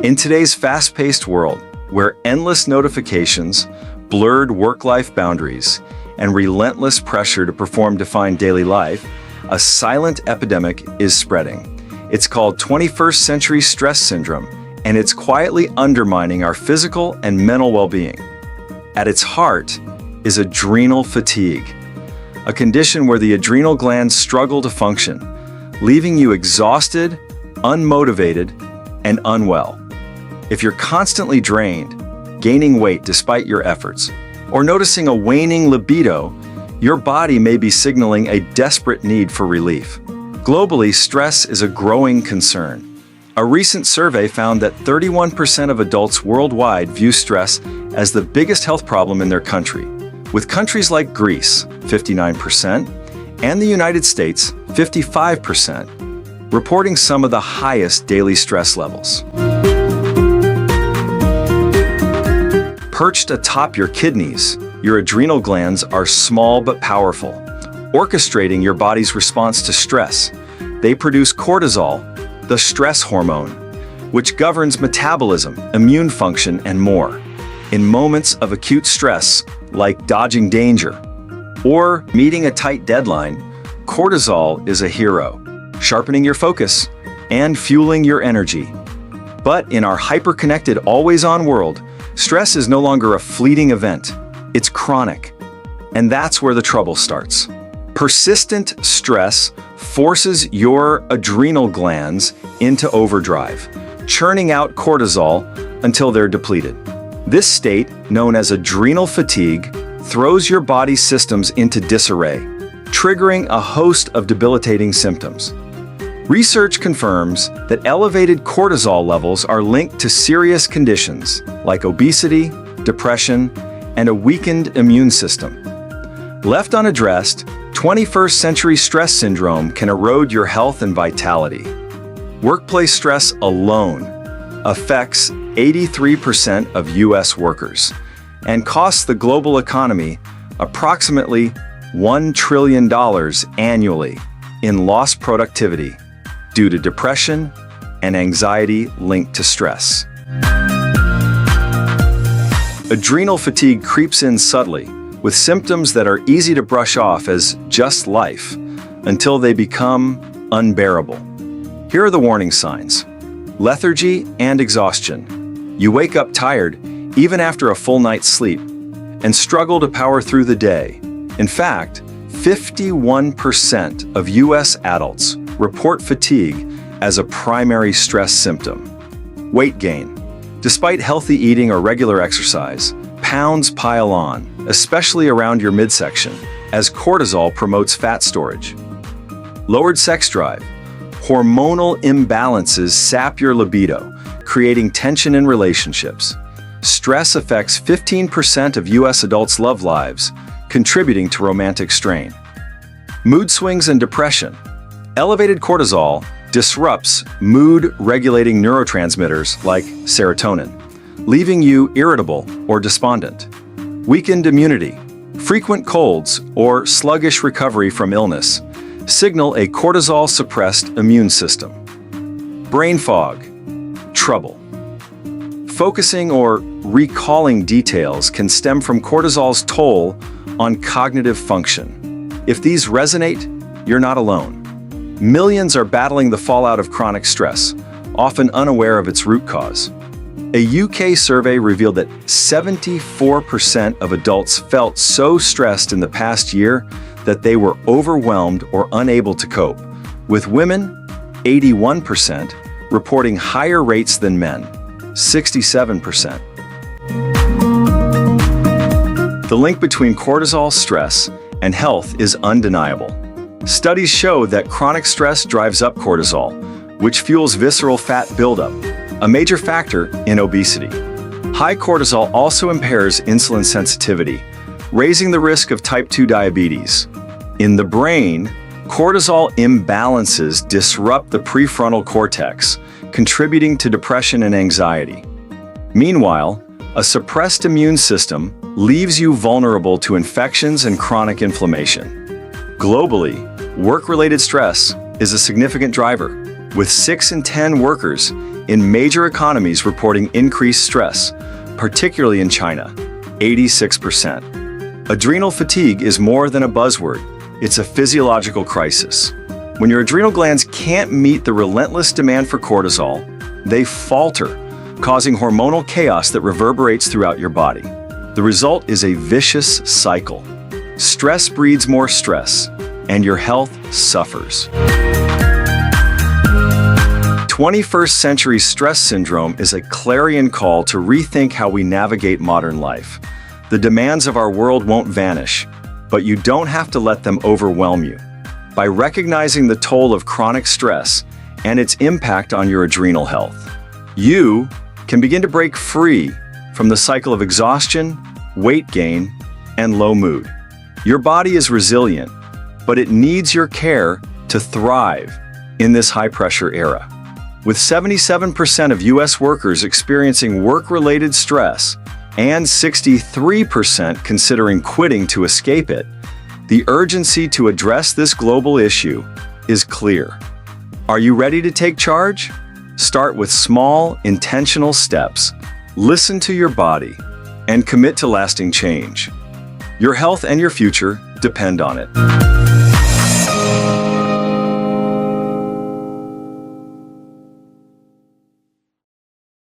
In today's fast-paced world, where endless notifications, blurred work-life boundaries, and relentless pressure to perform define daily life, a silent epidemic is spreading. It's called 21st century stress syndrome, and it's quietly undermining our physical and mental well-being. At its heart is adrenal fatigue, a condition where the adrenal glands struggle to function, leaving you exhausted, unmotivated, and unwell. If you're constantly drained, gaining weight despite your efforts, or noticing a waning libido, your body may be signaling a desperate need for relief. Globally, stress is a growing concern. A recent survey found that 31% of adults worldwide view stress as the biggest health problem in their country, with countries like Greece, 59%, and the United States, 55%, reporting some of the highest daily stress levels. Perched atop your kidneys, your adrenal glands are small but powerful, orchestrating your body's response to stress. They produce cortisol, the stress hormone, which governs metabolism, immune function, and more. In moments of acute stress, like dodging danger or meeting a tight deadline, cortisol is a hero, sharpening your focus and fueling your energy. But in our hyper-connected, always-on world, stress is no longer a fleeting event. It's chronic. And that's where the trouble starts. Persistent stress forces your adrenal glands into overdrive, churning out cortisol until they're depleted. This state, known as adrenal fatigue, throws your body's systems into disarray, triggering a host of debilitating symptoms. Research confirms that elevated cortisol levels are linked to serious conditions like obesity, depression, and a weakened immune system. Left unaddressed, 21st century stress syndrome can erode your health and vitality. Workplace stress alone affects 83% of U.S. workers and costs the global economy approximately $1 trillion annually in lost productivity due to depression and anxiety linked to stress. Adrenal fatigue creeps in subtly, with symptoms that are easy to brush off as just life until they become unbearable. Here are the warning signs. Lethargy and exhaustion. You wake up tired even after a full night's sleep and struggle to power through the day. In fact, 51% of U.S. adults report fatigue as a primary stress symptom. Weight gain. Despite healthy eating or regular exercise, pounds pile on, especially around your midsection, as cortisol promotes fat storage. Lowered sex drive. Hormonal imbalances sap your libido, creating tension in relationships. Stress affects 15% of U.S. adults' love lives, contributing to romantic strain. Mood swings and depression. Elevated cortisol disrupts mood-regulating neurotransmitters like serotonin, leaving you irritable or despondent. Weakened immunity. Frequent colds or sluggish recovery from illness signal a cortisol-suppressed immune system. Brain fog. Trouble. Focusing or recalling details can stem from cortisol's toll on cognitive function. If these resonate, you're not alone. Millions are battling the fallout of chronic stress, often unaware of its root cause. A UK survey revealed that 74% of adults felt so stressed in the past year that they were overwhelmed or unable to cope, with women, 81%, reporting higher rates than men, 67%. The link between cortisol, stress, and health is undeniable. Studies show that chronic stress drives up cortisol, which fuels visceral fat buildup, a major factor in obesity. High cortisol also impairs insulin sensitivity, raising the risk of type 2 diabetes. In the brain, cortisol imbalances disrupt the prefrontal cortex, contributing to depression and anxiety. Meanwhile, a suppressed immune system leaves you vulnerable to infections and chronic inflammation. Globally, work-related stress is a significant driver, with 6 in 10 workers in major economies reporting increased stress, particularly in China, 86%. Adrenal fatigue is more than a buzzword. It's a physiological crisis. When your adrenal glands can't meet the relentless demand for cortisol, they falter, causing hormonal chaos that reverberates throughout your body. The result is a vicious cycle. Stress breeds more stress, and your health suffers. 21st century stress syndrome is a clarion call to rethink how we navigate modern life. The demands of our world won't vanish, but you don't have to let them overwhelm you. By recognizing the toll of chronic stress and its impact on your adrenal health, you can begin to break free from the cycle of exhaustion, weight gain, and low mood. Your body is resilient, but it needs your care to thrive in this high-pressure era. With 77% of U.S. workers experiencing work-related stress and 63% considering quitting to escape it, the urgency to address this global issue is clear. Are you ready to take charge? Start with small, intentional steps. Listen to your body and commit to lasting change. Your health and your future depend on it.